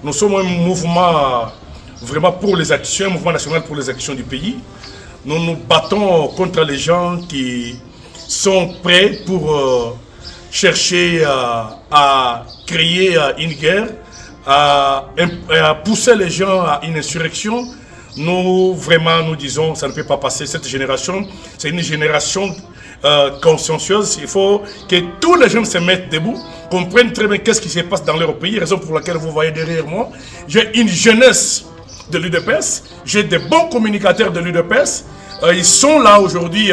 Nous sommes un mouvement vraiment pour les actions, un mouvement national pour les actions du pays. Nous nous battons contre les gens qui sont prêts pour chercher à créer une guerre, à pousser les gens à une insurrection. Nous, vraiment, nous disons, ça ne peut pas passer. Cette génération, c'est une génération consciencieuse. Il faut que tous les jeunes se mettent debout, comprennent très bien qu'est-ce qui se passe dans leur pays, raison pour laquelle vous voyez derrière moi. J'ai une jeunesse de l'UDPS, j'ai des bons communicateurs de l'UDPS. Ils sont là aujourd'hui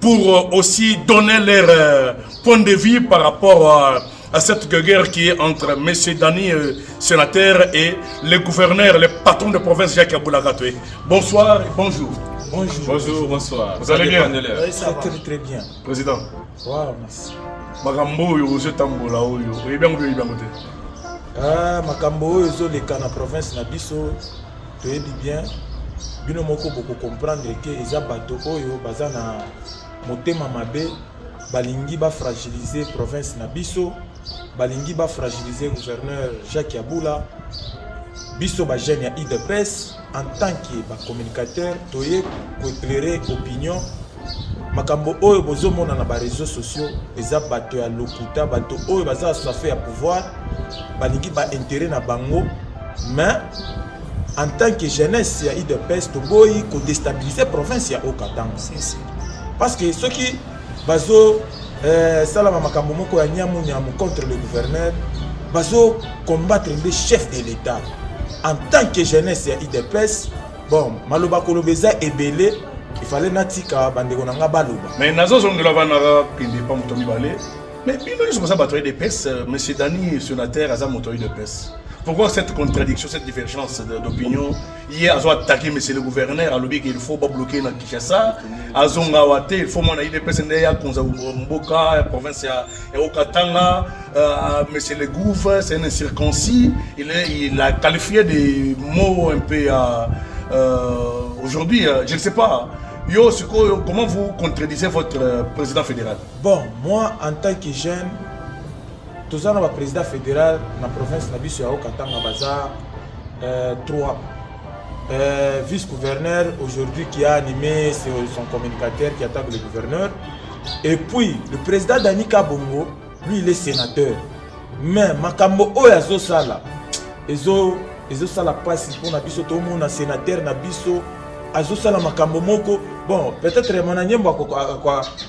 pour aussi donner leur point de vue par rapport à cette guerre qui est entre M. Dani, sénateur, et le gouverneur, le patron de province Jacques Aboulagatoé. Bonsoir et bonjour. Bonjour. Bonjour, bonsoir. Vous allez bien? Oui, ça va très bien. Président. Wow, merci. Makambo yo je tambola oyo. Oyebi yango oyebi yango te. Ah, makambo oyo ezoleka na province na biso toyebi bien. Bino moko boko comprendre que eza bato oyo baza na motema mabe balingi ba fragiliser province na biso, balingi ba fragiliser gouverneur Jacques Yaboula. Biso ba jeune ya IDPS en tant que ba communicateur toye ko éclairer opinion makambo oyo bozomona na ba réseaux sociaux eza bato ya lokuta bato oyo baza soifé ya pouvoir balingi ba intérêt na bango mais en tant que jeunesse ya IDPS toboyi ko déstabiliser province ya Okatanga parce que ceux qui bazo salama makambo moko ya nyamu contre le gouverneur bazo combattre les chefs de l'État en tant que jeunesse ya IDPS. Bon, maloba kolobeza ebele il fallait natika bandeko nanga baloba mais nazo zongela vanara kindi pa mutomi balé mais bino ils sont ça battre IDPS monsieur Dani sénateur aza moto IDPS. Pourquoi cette contradiction, cette divergence d'opinion? Hier, ils ont attaqué monsieur le gouverneur, à l'objet qu'il faut pas bloquer dans Kinshasa. Ils ont gawate, il faut mon IDPS à Konza Mboka, province et Okatanga. Monsieur le gouverneur, c'est un incirconcis. Il a qualifié des mots un peu aujourd'hui, je ne sais pas. Yo, comment vous contredisez votre président fédéral? Bon, moi, en tant que jeune, tout ça, le président fédéral dans la province de biso ya Okatanga baza 3 vice-gouverneur aujourd'hui qui a animé son communicateur qui attaque le gouverneur, et puis le président Dani Kabongo, lui il est sénateur, mais makambo oyo azosala ezosala pasi pour na biso to mona sénateur na biso azosala makambo moko. Bon, peut-être Mwana Nyembo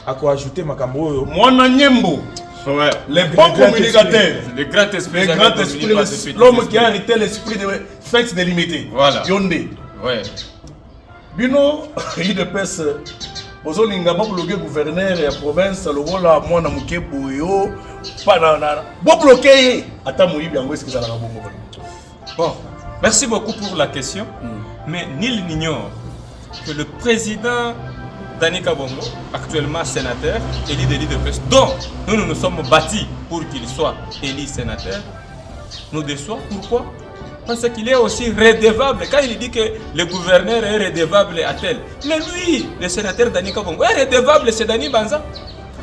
a ajouté makambo oyo. Mwana Nyembo. Ouais. Les bons communicateurs, le grand esprit, l'homme qui a arrêté l'esprit de fête délimitée. Voilà. Yondé. Ouais. Bino, IDPS, bozolinga ba bloquer gouverneur et la province, le rôle moi na muke boyo, pas na. Bo bloquer. Attends, moi bien, est-ce que ça la Bon, merci beaucoup pour la question. Mais nul n'ignore que le président Dani Kabongo, actuellement sénateur, élu de l'IDPS, dont nous nous sommes bâtis pour qu'il soit élu sénateur, nous déçoit. Pourquoi? Parce qu'il est aussi redevable. Quand il dit que le gouverneur est redevable à tel, mais lui, le sénateur Dani Kabongo, est redevable, c'est Dani Banza.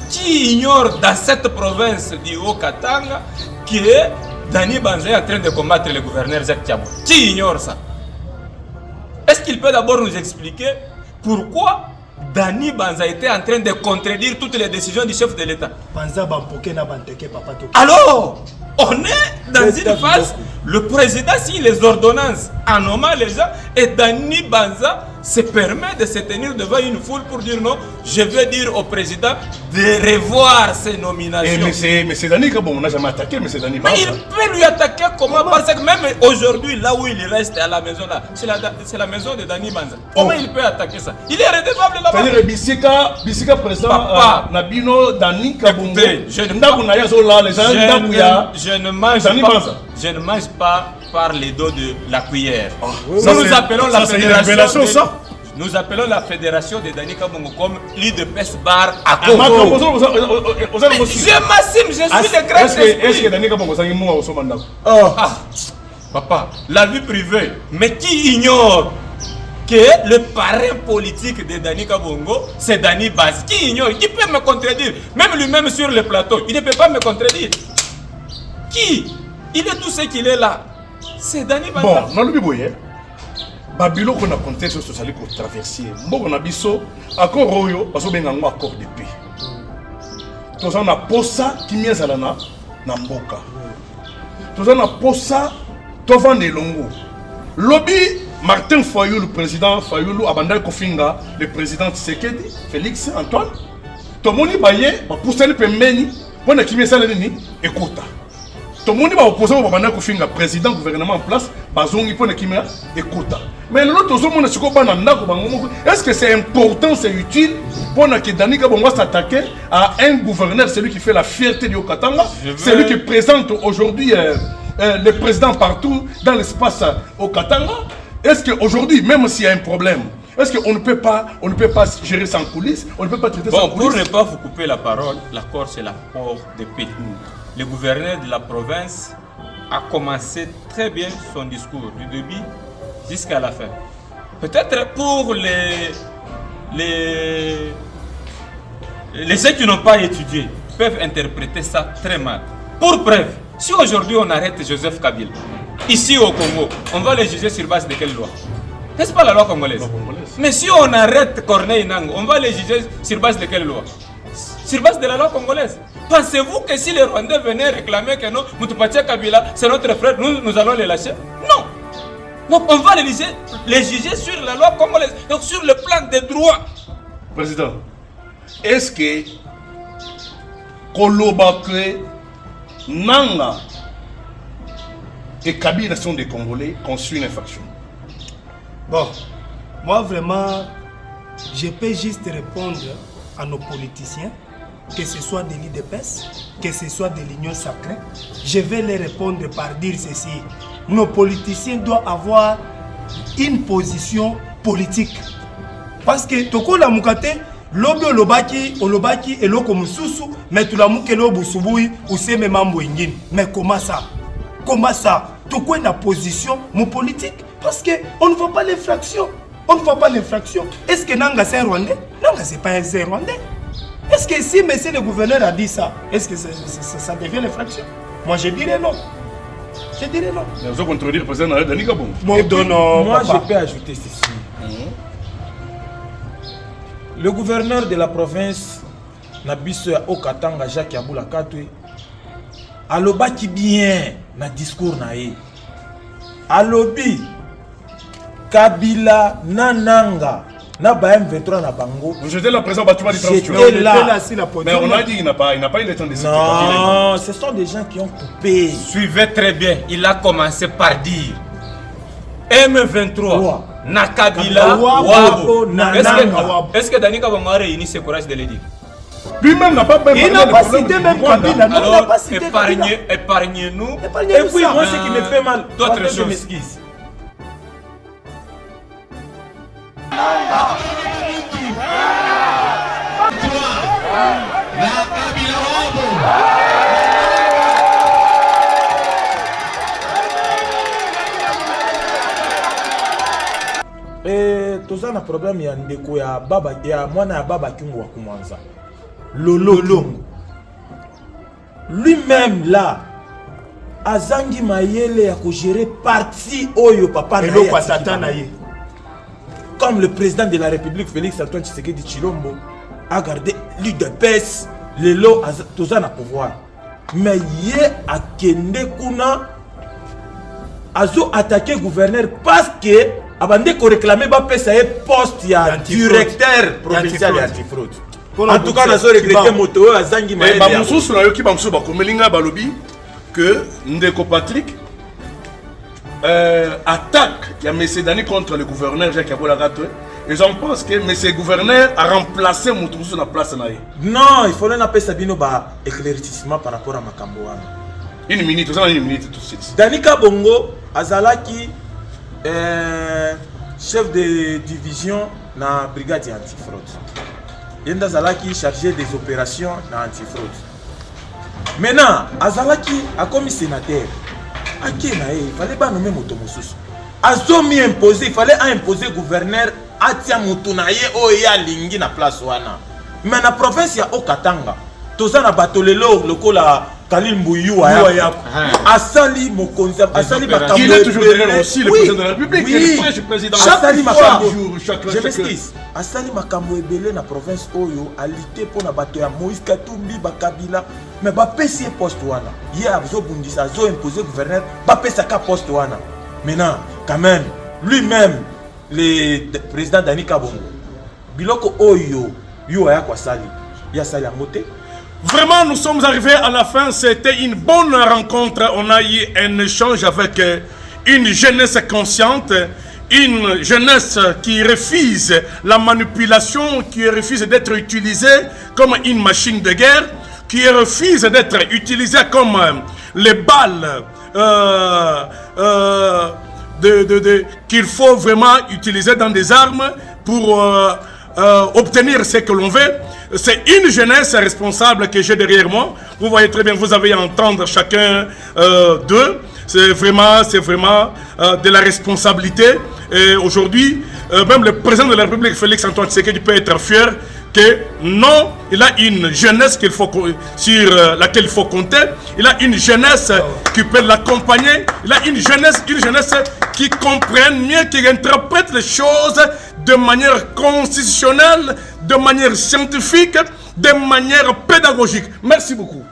Qui ignore dans cette province du Haut-Katanga que Dani Banza est en train de combattre le gouverneur Jacques Tiabo? Qui ignore ça? Est-ce qu'il peut d'abord nous expliquer pourquoi Dani Banza était en train de contredire toutes les décisions du chef de l'État? Alors, on est dans une phase, le président signe les ordonnances en nommant les gens, et Dani Banza se permet de se tenir devant une foule pour dire non, je vais dire au président de revoir ses nominations. Et M. Dani Kabongo n'a jamais attaqué M. Dani Banza. Mais il peut lui attaquer comment? Parce que même aujourd'hui, là où il reste à la maison, là, c'est la maison de Dani Banza. Comment il peut attaquer ça? Il est redevable là-bas. C'est-à-dire Bisika président Nabino Dani Kabongo. Je ne mange pas par les dos de la cuillère. Nous appelons la fédération. Nous appelons la fédération de Dani Kabongo comme l'IDPS bar à Congo. Je m'assume, je suis le grand esprit. Est-ce que Dani Kabongo s'est mis au sommet? Papa, la vie privée. Mais qui ignore que le parrain politique de Dani Kabongo, c'est Dani Banza? Qui ignore? Qui peut me contredire? Même lui-même sur le plateau, il ne peut pas me contredire. Qui? Il est tout ce qu'il est là. c'est Dani Banda. Bon, dans le biboye, Babilo qu'on a contexte social qu'on traverser. Bon, on a biso accord royo, parce qu'on a un accord de paix. Tout ça on a posa qui m'y est à la mboka. Tout ça on a posa devant des longo. Lobby Martin Fayoulou, le président Fayoulou, Abandal Kofinga, le président Tshisekedi, Félix Antoine. Tout le monde baye, pour ça le pembeni, on a qui m'y est à la écoute. Tout le monde va opposer au Abandal Kofinga, président gouvernement en place, bazongi pour qui m'y écoute. Mais l'autre monde est-ce que c'est important, c'est utile pour que Dani Kabongo s'attaquer à un gouverneur, celui qui fait la fierté du Haut-Katanga, celui qui présente aujourd'hui le président partout dans l'espace au Katanga. Est-ce qu'aujourd'hui, même s'il y a un problème, est-ce qu'on ne peut pas gérer sans coulisses, on ne peut pas traiter sans coulisses? Pour ne pas vous couper la parole, l'accord c'est l'accord de paix. Le gouverneur de la province a commencé très bien son discours, du début jusqu'à la fin. Peut-être pour les gens qui n'ont pas étudié peuvent interpréter ça très mal. Pour preuve, si aujourd'hui on arrête Joseph Kabila, ici au Congo, on va le juger sur base de quelle loi? N'est-ce pas la loi congolaise? Mais si on arrête Corneille Nango, on va le juger sur base de quelle loi? Sur base de la loi congolaise. Pensez-vous que si les Rwandais venaient réclamer que non, Moutoupatia Kabila, c'est notre frère, nous allons les lâcher? Non! Donc on va les juger sur la loi congolaise, donc sur le plan des droits. Président, est-ce que Kolobakwe, Nanga et Kabila sont des Congolais qui ont su une infraction? Bon, moi vraiment, je peux juste répondre à nos politiciens, que ce soit de l'IDPS, que ce soit de l'Union sacrée. Je vais les répondre par dire ceci. Nos politiciens doivent avoir une position politique. Parce que toko la mukate, lobi olobaki eloko mususu, mais tu la mukelo busubui ou c'est même mambo ingine. Mais comment ça? Comment ça? Toko na position mon politique parce que on ne voit pas l'infraction. On ne voit pas l'infraction. Est-ce que Nanga c'est un Rwandais? Nanga c'est pas un Rwandais. Est-ce que si monsieur le gouverneur a dit ça, est-ce que ça devient l'infraction? Moi je dirais non. Je dirais non. Vous allez contredire le président Dani Kabongo. Moi je peux ajouter ceci. Le gouverneur de la province, Nabiso Okatanga Jacques Yaboula Katwe, alobaki bien na discours nae. Alobi Kabila Nananga na ba M23 na bango. Vous jetez la présence bâtiment du transport. J'étais là. Mais on a dit qu'il n'a pas eu le temps de citer. Non, ce sont des gens qui ont coupé. Suivez très bien, il a commencé par dire M23, Nakabila, Wabo. Est-ce que Dani Kabongo a réuni ce courage de le dire? Lui-même n'a pas il n'a pas cité même Kabila. Alors, épargnez-nous. Et puis moi ce qui me fait mal, d'autres choses. Je m'excuse. Toza na problème ya ndeko ya baba ya mwana ya baba Kingu wa Kumwanza. Lolo. Lui-même là azangi mayele ya ko gérer parti oyo papa na ye satana ye. Comme le président de la République Félix Antoine Tshisekedi Tshilombo a gardé l'UDPS lelo toza na pouvoir. Mais ye akende kuna azo attaquer gouverneur parce que abandé ko réclamer ba pesa ye poste ya directeur provincial antifraude. En tout cas, nazo regretter moto azangi mayele. Ba mususu na yoki ba mususu ba komelinga balobi que Ndeko Patrick attaque il y a M. Dani contre le gouverneur Jacques Yaboula Katwe. Et j'en pense que M. le gouverneur a remplacé Moutoussou sur la place. Non, il faut appeler Sabino ba éclaircissement par rapport à Makamboana. Une minute tout de suite. Dani Kabongo azalaki chef de division na brigade antifraude. Yenda azalaki chargé des opérations na antifraude. Maintenant, azalaki a commis sénateur. Il fallait pas nommer Motomosus. Azomi imposé, il fallait imposer gouverneur Atia Moutunaye Oya Lingi na place wana. Mais na province ya Okatanga, toza na batolelo lokola Khalil Mbouyu asali mokonzi asali makambo il est toujours derrière aussi le président de la République le président asali makambo je m'excuse asali makambo ebele na province oyo alite mpona bato ya Moïse Katumbi bakabila mais bapesi ye poste wana ye azobundisa azoimpose gouverneur bapesaka poste wana maintenant quand même lui-même le président Dani Kabongo biloko oyo yo aya kwasali ya sali yango te. Vraiment, nous sommes arrivés à la fin. C'était une bonne rencontre. On a eu un échange avec une jeunesse consciente, une jeunesse qui refuse la manipulation, qui refuse d'être utilisée comme une machine de guerre, qui refuse d'être utilisée comme les balles qu'il faut vraiment utiliser dans des armes pour obtenir ce que l'on veut. C'est une jeunesse responsable que j'ai derrière moi. Vous voyez très bien, vous avez à entendre chacun d'eux. C'est vraiment de la responsabilité. Et aujourd'hui, même le président de la République, Félix Antoine Tshisekedi, peut être fier que non, il a une jeunesse sur laquelle il faut compter. Il a une jeunesse qui peut l'accompagner. Il a une jeunesse qui comprenne mieux, qui interprète les choses de manière constitutionnelle, de manière scientifique, de manière pédagogique. Merci beaucoup.